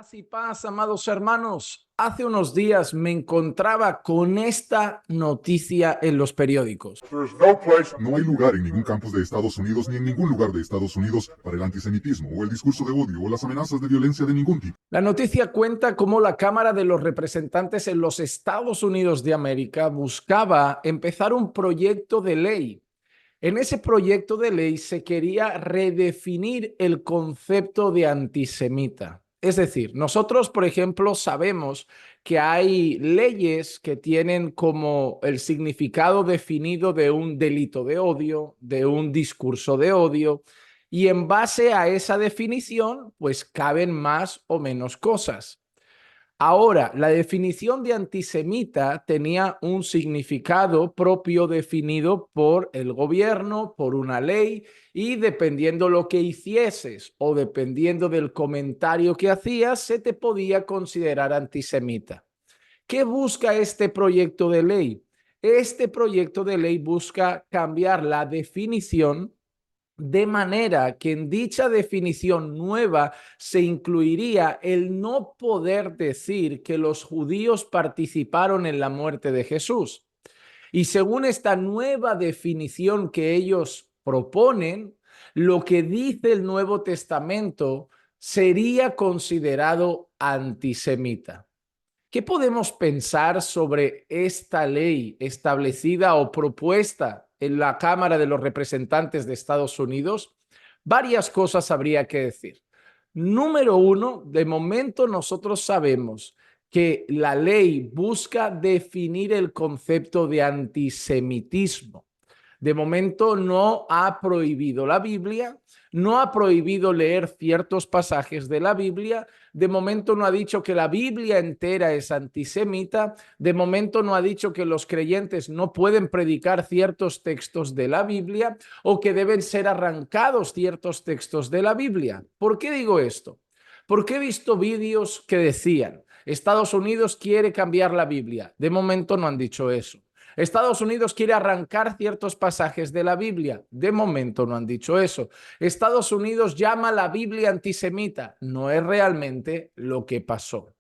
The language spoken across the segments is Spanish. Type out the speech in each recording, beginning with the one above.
Paz y paz, amados hermanos. Hace unos días me encontraba con esta noticia en los periódicos. No hay lugar en ningún campus de Estados Unidos ni en ningún lugar de Estados Unidos para el antisemitismo o el discurso de odio o las amenazas de violencia de ningún tipo. La noticia cuenta cómo la Cámara de los Representantes en los Estados Unidos de América buscaba empezar un proyecto de ley. En ese proyecto de ley se quería redefinir el concepto de antisemita. Es decir, nosotros, por ejemplo, sabemos que hay leyes que tienen como el significado definido de un delito de odio, de un discurso de odio, y en base a esa definición, pues caben más o menos cosas. Ahora, la definición de antisemita tenía un significado propio definido por el gobierno, por una ley, y dependiendo lo que hicieses o dependiendo del comentario que hacías, se te podía considerar antisemita. ¿Qué busca este proyecto de ley? Este proyecto de ley busca cambiar la definición de manera que en dicha definición nueva se incluiría el no poder decir que los judíos participaron en la muerte de Jesús. Y según esta nueva definición que ellos proponen, lo que dice el Nuevo Testamento sería considerado antisemita. ¿Qué podemos pensar sobre esta ley establecida o propuesta en la Cámara de los Representantes de Estados Unidos? Varias cosas habría que decir. Número uno, de momento nosotros sabemos que la ley busca definir el concepto de antisemitismo. De momento no ha prohibido la Biblia, no ha prohibido leer ciertos pasajes de la Biblia, de momento no ha dicho que la Biblia entera es antisemita, de momento no ha dicho que los creyentes no pueden predicar ciertos textos de la Biblia o que deben ser arrancados ciertos textos de la Biblia. ¿Por qué digo esto? Porque he visto vídeos que decían, Estados Unidos quiere cambiar la Biblia. De momento no han dicho eso. Estados Unidos quiere arrancar ciertos pasajes de la Biblia. De momento no han dicho eso. Estados Unidos llama a la Biblia antisemita. No es realmente lo que pasó.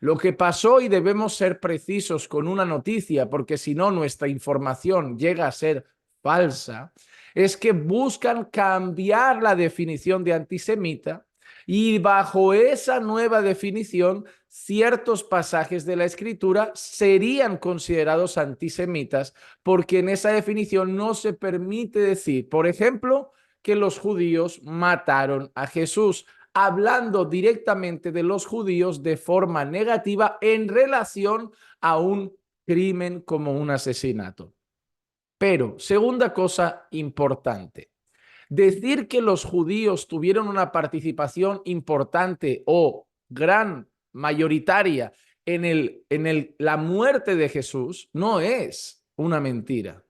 Lo que pasó, y debemos ser precisos con una noticia, porque si no nuestra información llega a ser falsa, es que buscan cambiar la definición de antisemita y bajo esa nueva definición ciertos pasajes de la Escritura serían considerados antisemitas porque en esa definición no se permite decir, por ejemplo, que los judíos mataron a Jesús, hablando directamente de los judíos de forma negativa en relación a un crimen como un asesinato. Pero, segunda cosa importante, decir que los judíos tuvieron una participación importante o gran, mayoritaria la muerte de Jesús no es una mentira.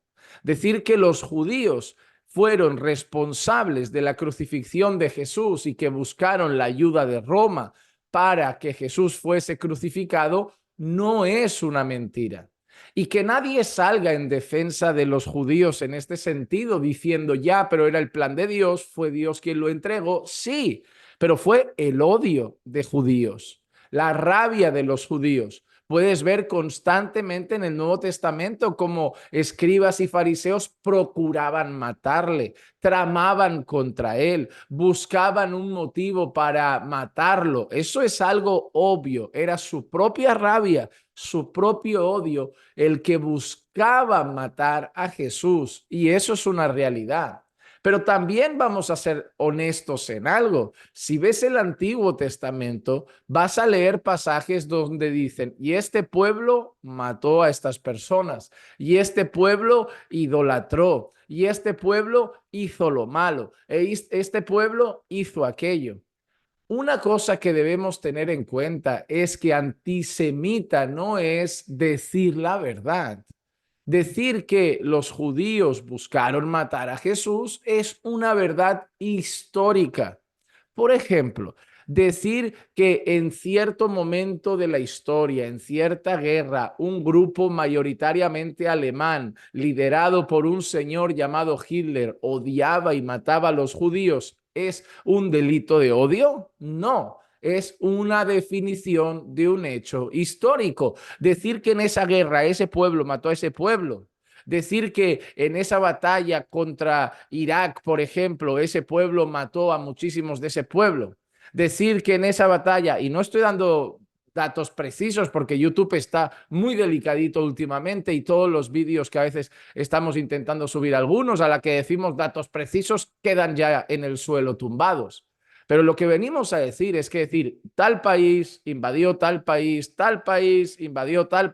Decir que los judíos fueron responsables de la crucifixión de Jesús y que buscaron la ayuda de Roma para que Jesús fuese crucificado no es una mentira. Y que nadie salga en defensa de los judíos en este sentido, diciendo ya, pero era el plan de Dios, fue Dios quien lo entregó. Sí, pero fue el odio de judíos, la rabia de los judíos. Puedes ver constantemente en el Nuevo Testamento cómo escribas y fariseos procuraban matarle, tramaban contra él, buscaban un motivo para matarlo. Eso es algo obvio, era su propia rabia, su propio odio, el que buscaba matar a Jesús, y eso es una realidad. Pero también vamos a ser honestos en algo. Si ves el Antiguo Testamento, vas a leer pasajes donde dicen, y este pueblo mató a estas personas, y este pueblo idolatró, y este pueblo hizo lo malo, este pueblo hizo aquello. Una cosa que debemos tener en cuenta es que antisemita no es decir la verdad. Decir que los judíos buscaron matar a Jesús es una verdad histórica. Por ejemplo, decir que en cierto momento de la historia, en cierta guerra, un grupo mayoritariamente alemán, liderado por un señor llamado Hitler, odiaba y mataba a los judíos, ¿es un delito de odio? No. es una definición de un hecho histórico. Decir que en esa guerra ese pueblo mató a ese pueblo, decir que en esa batalla contra Irak, por ejemplo, ese pueblo mató a muchísimos de ese pueblo, decir que en esa batalla, y no estoy dando datos precisos porque YouTube está muy delicadito últimamente y todos los vídeos que a veces estamos intentando subir algunos a la que decimos datos precisos quedan ya en el suelo tumbados. Pero lo que venimos a decir es que decir, tal país invadió tal país invadió tal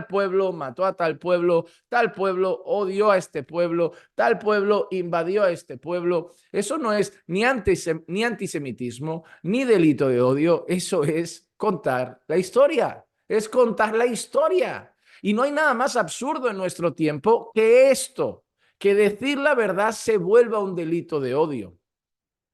pueblo mató a tal pueblo odió a este pueblo, tal pueblo invadió a este pueblo. Eso no es ni antisemitismo, ni delito de odio, eso es contar la historia, es contar la historia. Y no hay nada más absurdo en nuestro tiempo que esto, que decir la verdad se vuelva un delito de odio.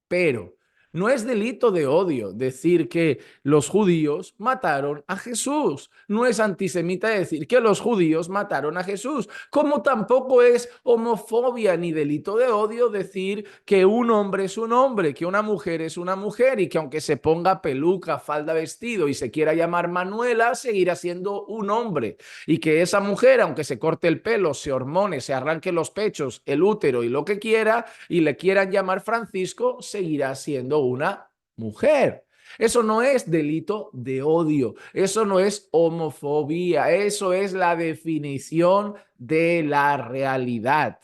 Pero no es delito de odio decir que los judíos mataron a Jesús. No es antisemita decir que los judíos mataron a Jesús. Como tampoco es homofobia ni delito de odio decir que un hombre es un hombre, que una mujer es una mujer y que aunque se ponga peluca, falda, vestido y se quiera llamar Manuela, seguirá siendo un hombre. Y que esa mujer, aunque se corte el pelo, se hormone, se arranque los pechos, el útero y lo que quiera, y le quieran llamar Francisco, seguirá siendo una mujer. Eso no es delito de odio, eso no es homofobia, eso es la definición de la realidad.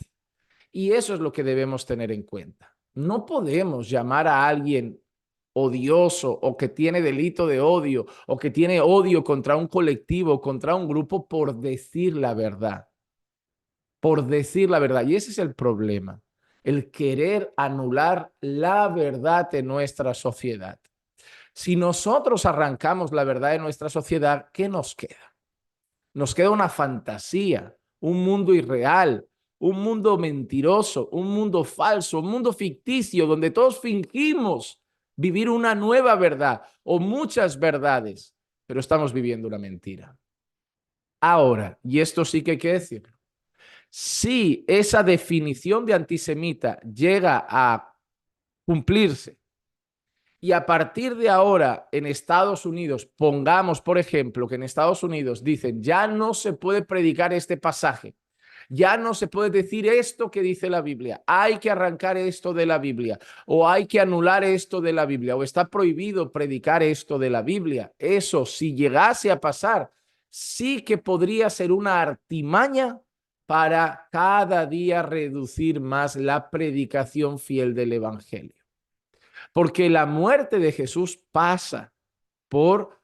Y eso es lo que debemos tener en cuenta. No podemos llamar a alguien odioso o que tiene delito de odio o que tiene odio contra un colectivo, contra un grupo por decir la verdad. Por decir la verdad. Y ese es el problema, el querer anular la verdad de nuestra sociedad. Si nosotros arrancamos la verdad de nuestra sociedad, ¿qué nos queda? Nos queda una fantasía, un mundo irreal, un mundo mentiroso, un mundo falso, un mundo ficticio donde todos fingimos vivir una nueva verdad o muchas verdades, pero estamos viviendo una mentira. Ahora, y esto sí que hay que decirlo, si esa definición de antisemita llega a cumplirse y a partir de ahora en Estados Unidos, pongamos por ejemplo que en Estados Unidos dicen ya no se puede predicar este pasaje, ya no se puede decir esto que dice la Biblia, hay que arrancar esto de la Biblia o hay que anular esto de la Biblia o está prohibido predicar esto de la Biblia. Eso, si llegase a pasar, sí que podría ser una artimaña para cada día reducir más la predicación fiel del Evangelio. Porque la muerte de Jesús pasa por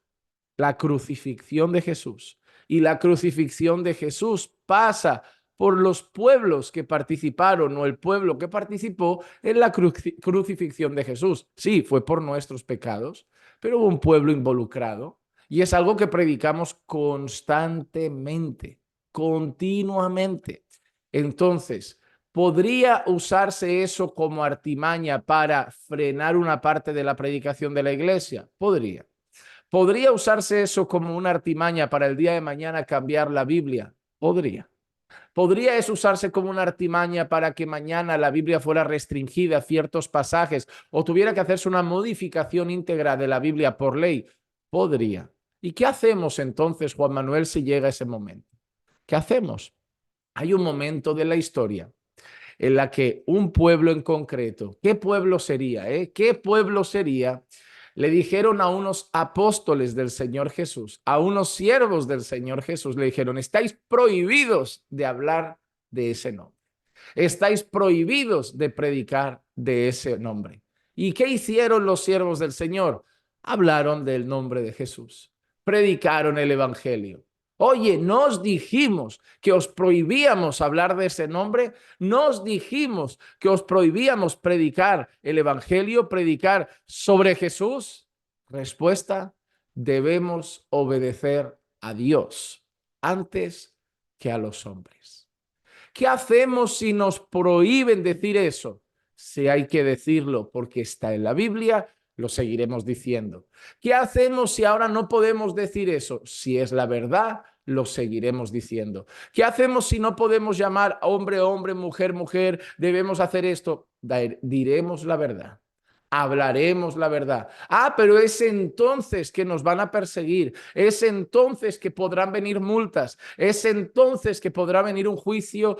la crucifixión de Jesús. Y la crucifixión de Jesús pasa por los pueblos que participaron o el pueblo que participó en la crucifixión de Jesús. Sí, fue por nuestros pecados, pero hubo un pueblo involucrado. Y es algo que predicamos constantemente, continuamente. Entonces, ¿podría usarse eso como artimaña para frenar una parte de la predicación de la iglesia? Podría. ¿Podría usarse eso como una artimaña para el día de mañana cambiar la Biblia? Podría. ¿Podría eso usarse como una artimaña para que mañana la Biblia fuera restringida a ciertos pasajes o tuviera que hacerse una modificación íntegra de la Biblia por ley? Podría. ¿Y qué hacemos entonces, Juan Manuel, si llega ese momento? ¿Qué hacemos? Hay un momento de la historia en la que un pueblo en concreto, ¿qué pueblo sería? ¿Qué pueblo sería? Le dijeron a unos apóstoles del Señor Jesús, a unos siervos del Señor Jesús, le dijeron, estáis prohibidos de hablar de ese nombre. Estáis prohibidos de predicar de ese nombre. ¿Y qué hicieron los siervos del Señor? Hablaron del nombre de Jesús, predicaron el evangelio. Oye, nos dijimos que os prohibíamos hablar de ese nombre, nos dijimos que os prohibíamos predicar el evangelio, predicar sobre Jesús. Respuesta, debemos obedecer a Dios antes que a los hombres. ¿Qué hacemos si nos prohíben decir eso? Si hay que decirlo porque está en la Biblia, lo seguiremos diciendo. ¿Qué hacemos si ahora no podemos decir eso? Si es la verdad, lo seguiremos diciendo. ¿Qué hacemos si no podemos llamar hombre, hombre, mujer, mujer? Debemos hacer esto. Diremos la verdad. hablaremos la verdad. Ah, pero es entonces que nos van a perseguir, es entonces que podrán venir multas, es entonces que podrá venir un juicio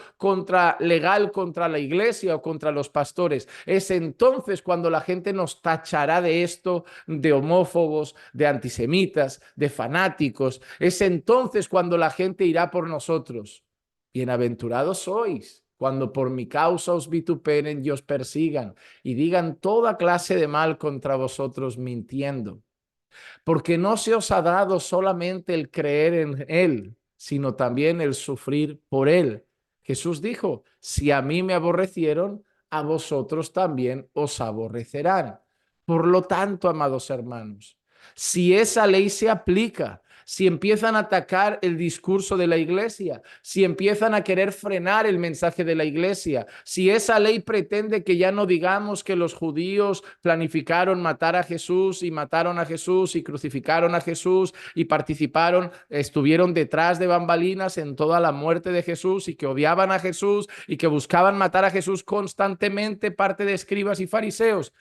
legal contra la iglesia o contra los pastores. Es entonces cuando la gente nos tachará de esto, de homófobos, de antisemitas, de fanáticos. Es entonces cuando la gente irá por nosotros. Bienaventurados sois cuando por mi causa os vituperen y os persigan y digan toda clase de mal contra vosotros mintiendo. Porque no se os ha dado solamente el creer en Él, sino también el sufrir por Él. Jesús dijo, si a mí me aborrecieron, a vosotros también os aborrecerán. Por lo tanto, amados hermanos, si esa ley se aplica, si empiezan a atacar el discurso de la iglesia, si empiezan a querer frenar el mensaje de la iglesia, si esa ley pretende que ya no digamos que los judíos planificaron matar a Jesús y mataron a Jesús y crucificaron a Jesús y participaron, estuvieron detrás de bambalinas en toda la muerte de Jesús y que odiaban a Jesús y que buscaban matar a Jesús constantemente, parte de escribas y fariseos.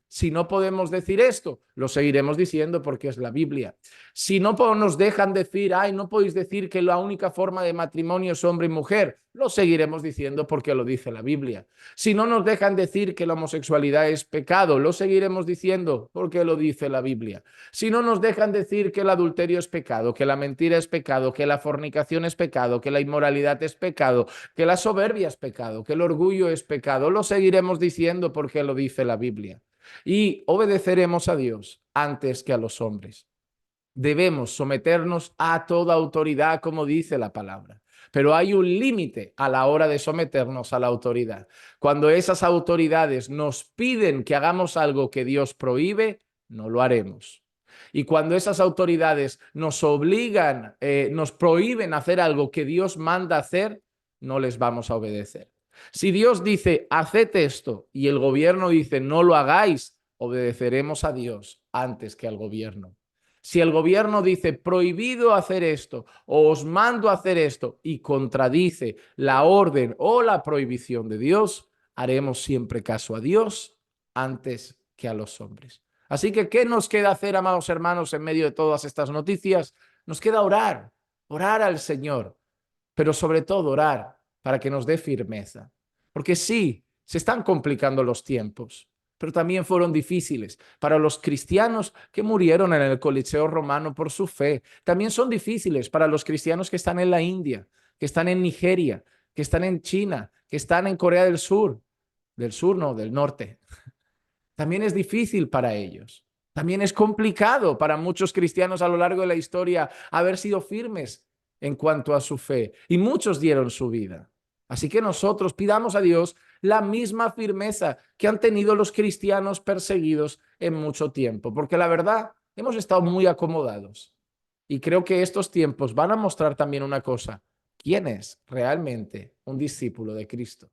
Si no podemos decir esto, lo seguiremos diciendo porque es la Biblia. Si no nos dejan decir, ay, no podéis decir que la única forma de matrimonio es hombre y mujer, lo seguiremos diciendo porque lo dice la Biblia. Si no nos dejan decir que la homosexualidad es pecado, lo seguiremos diciendo porque lo dice la Biblia. Si no nos dejan decir que el adulterio es pecado, que la mentira es pecado, que la fornicación es pecado, que la inmoralidad es pecado, que la soberbia es pecado, que el orgullo es pecado, lo seguiremos diciendo porque lo dice la Biblia. Y obedeceremos a Dios antes que a los hombres. Debemos someternos a toda autoridad, como dice la palabra. Pero hay un límite a la hora de someternos a la autoridad. Cuando esas autoridades nos piden que hagamos algo que Dios prohíbe, no lo haremos. Y cuando esas autoridades nos obligan, nos prohíben hacer algo que Dios manda hacer, no les vamos a obedecer. Si Dios dice, haced esto, y el gobierno dice, no lo hagáis, obedeceremos a Dios antes que al gobierno. Si el gobierno dice, prohibido hacer esto, o os mando a hacer esto, y contradice la orden o la prohibición de Dios, haremos siempre caso a Dios antes que a los hombres. Así que, ¿qué nos queda hacer, amados hermanos, en medio de todas estas noticias? Nos queda orar, orar al Señor, pero sobre todo orar para que nos dé firmeza. Porque sí, se están complicando los tiempos, pero también fueron difíciles para los cristianos que murieron en el Coliseo romano por su fe. También son difíciles para los cristianos que están en la India, que están en Nigeria, que están en China, que están en Corea del Sur no, del norte. También es difícil para ellos. También es complicado para muchos cristianos a lo largo de la historia haber sido firmes en cuanto a su fe, y muchos dieron su vida. Así que nosotros pidamos a Dios la misma firmeza que han tenido los cristianos perseguidos en mucho tiempo, porque la verdad, hemos estado muy acomodados. Y creo que estos tiempos van a mostrar también una cosa: ¿quién es realmente un discípulo de Cristo?